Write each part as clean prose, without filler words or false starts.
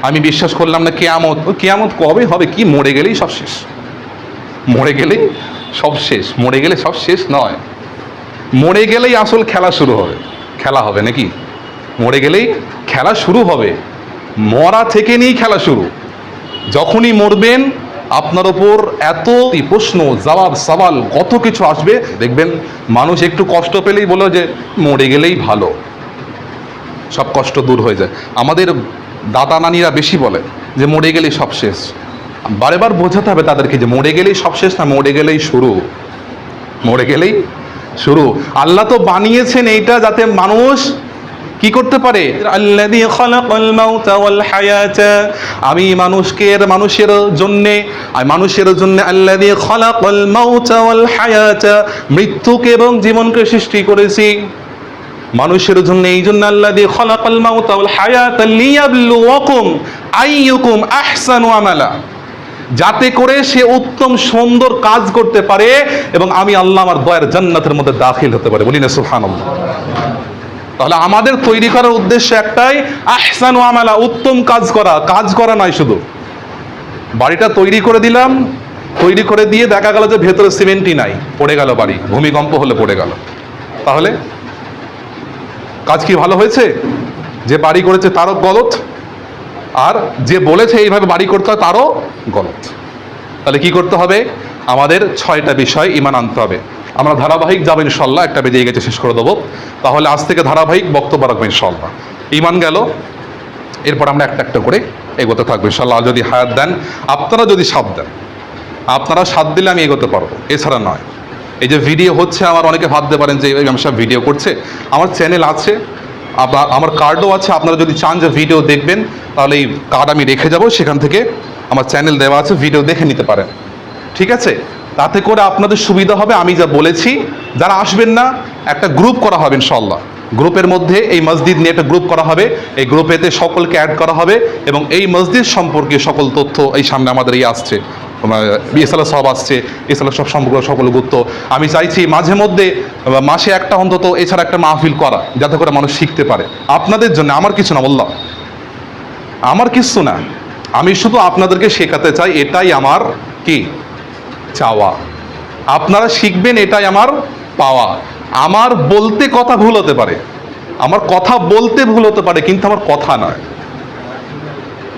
আমি বিশ্বাস করলাম না কিয়ামত। কিয়ামত কবে হবে? কি মরে গেলেই সব শেষ? মরে গেলেই সব শেষ? মরে গেলে সব শেষ নয়, মরে গেলেই আসল খেলা শুরু হবে। খেলা হবে নাকি? মরে গেলেই খেলা শুরু হবে। মরা থেকে নিয়েই খেলা শুরু। যখনই মরবেন আপনার ওপর এত প্রশ্ন, জবাব, সওয়াল, কত কিছু আসবে। দেখবেন মানুষ একটু কষ্ট পেলেই বলে যে মরে গেলেই ভালো, সব কষ্ট দূর হয়ে যায়। আমাদের দাদা নানিরা বেশি বলে যে মরে গেলেই সব শেষ। বারে বার বোঝাতে হবে তাদেরকে যে মরে গেলেই সব শেষ না, মরে গেলেই শুরু। মরে গেলেই শুরু। আল্লাহ তো বানিয়েছেন এইটা যাতে মানুষ কি করতে পারে। আল্লাযী খালাকাল মাউতা ওয়াল হায়াতা, আমি মানুষের জন্য আল্লাযী খালাকাল মাউতা ওয়াল হায়াতা, মৃত্যুকে এবং জীবনকে সৃষ্টি করেছি মানুষের জন্য। এই জন্য আল্লাযী খালাকাল মাউতা ওয়াল হায়াতা লিয়াবলুয়াকুম আইয়ুকুম আহসানু আমালা, যাতে করে সে উত্তম সুন্দর কাজ করতে পারে এবং আমি আল্লাহ আমার দয়ার জান্নাতের মধ্যে দাখিল হতে পারে। বলি না সুবহানাল্লাহ। তাহলে আমাদের তৈরি করার উদ্দেশ্য একটাই, আহসানু আমালা, উত্তম কাজ করা নয়। শুধু বাড়িটা তৈরি করে দিলাম, তৈরি করে দিয়ে দেখা গেল যে ভেতরে সিমেন্টই নাই, পড়ে গেল বাড়ি, ভূমিকম্প হলে পড়ে গেল, তাহলে কাজ কি ভালো হয়েছে? যে বাড়ি করেছে তারও গলত, আর যে বলেছে এইভাবে বাড়ি করতে হয় তারও গলত। তাহলে কি করতে হবে? আমাদের 6টা বিষয় ঈমান আনতে হবে। আমরা ধারাবাহিক যাবো ইনশাল্লাহ, 1টা বেজে গেছে, শেষ করে দেবো। তাহলে আজ থেকে ধারাবাহিক বক্তব্য রাখবো ইনশাল্লাহ। ঈমান গেল, এরপর আমরা একটা করে এগোতে থাকবো ইনশাল্লাহ যদি হায়াত দেন। আপনারা যদি সাথ দেন, আপনারা সাথ দিলে আমি এগোতে পারবো, এছাড়া নয়। এই যে ভিডিও হচ্ছে, আমার অনেকে ভাবতে পারেন যে আমি সব ভিডিও করছে। আমার চ্যানেল আছে, আমার কার্ডও আছে। আপনারা যদি চান যে ভিডিও দেখবেন, তাহলে এই কার্ড আমি রেখে যাব, সেখান থেকে আমার চ্যানেল দেওয়া আছে, ভিডিও দেখে নিতে পারেন। ঠিক আছে? তাতে করে আপনাদের সুবিধা হবে। আমি যা বলেছি, যারা আসবেন না, একটা গ্রুপ করা হবে ইনশাল্লাহ। গ্রুপের মধ্যে এই মসজিদ নিয়ে একটা গ্রুপ করা হবে, এই গ্রুপেতে সকলকে অ্যাড করা হবে এবং এই মসজিদ সম্পর্কে সকল তথ্য, এই সামনে আমাদের এই আসছে ইসালা সব আসছে, ইসালা সব সম্পর্কে সকল গুরুত্ব। আমি চাইছি মাঝে মধ্যে, মাসে একটা অন্তত এছাড়া একটা মাহফিল করা, যাতে করে মানুষ শিখতে পারে। আপনাদের জন্য, আমার কিছু না, বললাম আমার কিছু না, আমি শুধু আপনাদেরকে শেখাতে চাই। এটাই আমার কি চাওয়া, আপনারা শিখবেন, এটাই আমার পাওয়া। আমার বলতে কথা ভুল হতে পারে, আমার কথা বলতে ভুল হতে পারে, কিন্তু আমার কথা নয়।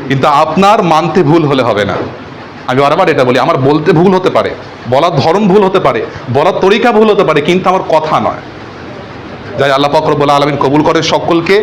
কিন্তু আপনার মানতে ভুল হলে হবে না। আমি বারবার এটা বলি, আমার বলতে ভুল হতে পারে, বলার ধরন ভুল হতে পারে, বলার তরিকা ভুল হতে পারে, কিন্তু আমার কথা নয়। যাই আল্লাহ পাক রব্বুল আলামিন কবুল করে সকলকে।